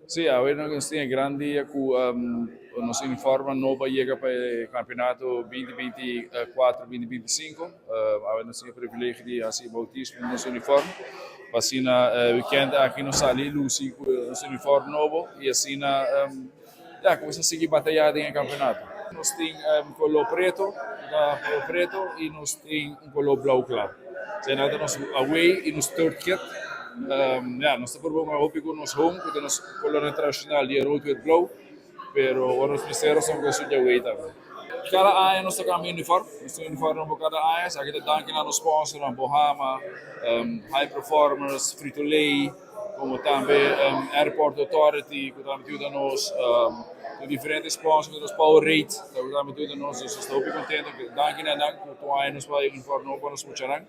Sì, avevano questi grandi non si informa nuova chega per il campionato 2024-2025. Avevano sì privilegi di assim bautismo no uniforme. Passina weekend aqui no Sali Lucy no uniforme novo e assim ja, começa a seguir batalhada em campeonato. Nós tem color preto e nós tem color blau claro. Zijn dat nos away e nos third kit. Ja, nós estamos por uma roupa com nos home, porque nos color internacional de rood with blauw, pero os primeros são com isso de away também. Cada ano nós tocamos uniforme, nós temos uniforme para cada ano, aqui tem danke aan nos sponsors, aan Bohama, High Performers, Frito-Lay, como também Airport Authority, que também ajuda-nos, diferentes sponsors, nos Powerade, que também ajuda-nos, estou bem contente, danke aan dank, que o ano nos vai uniforme para nos puxarem.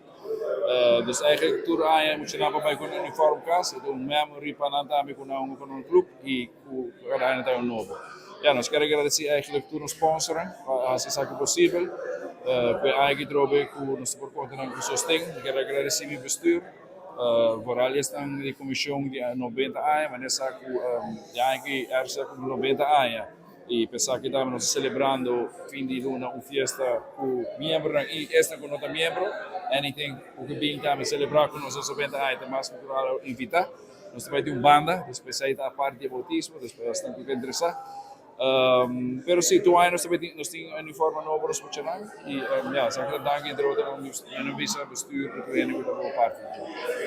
Dus eigenlijk tour aan moet je naar bij een uniform kas, het een memory para também com um clube e com cada ano tem novo. Ja, nós queremos agradecer eigenlijk tour nos sponsor, se sabe possível. Eigenlijk trobe com nos por conta do sostém, quero agradecer meu bestuur. Vooral is dan de comissão de 90 anos, mas nessa que é com 90 anos. E pensar que estamos celebrando fim de luna uma festa com membros e esta com outro membro. Anything o que bem estamos celebrar com nossos 90 anos, mais cultural invitar. Nós também temos banda, depois aí está a parte de bautismo, depois bastante interessante. Pero sim, tu aí nós temos um uniforme novo nos funcionários e ja, zeg dat dank in de rode en een visa bestuur, de vereniging dat we parte.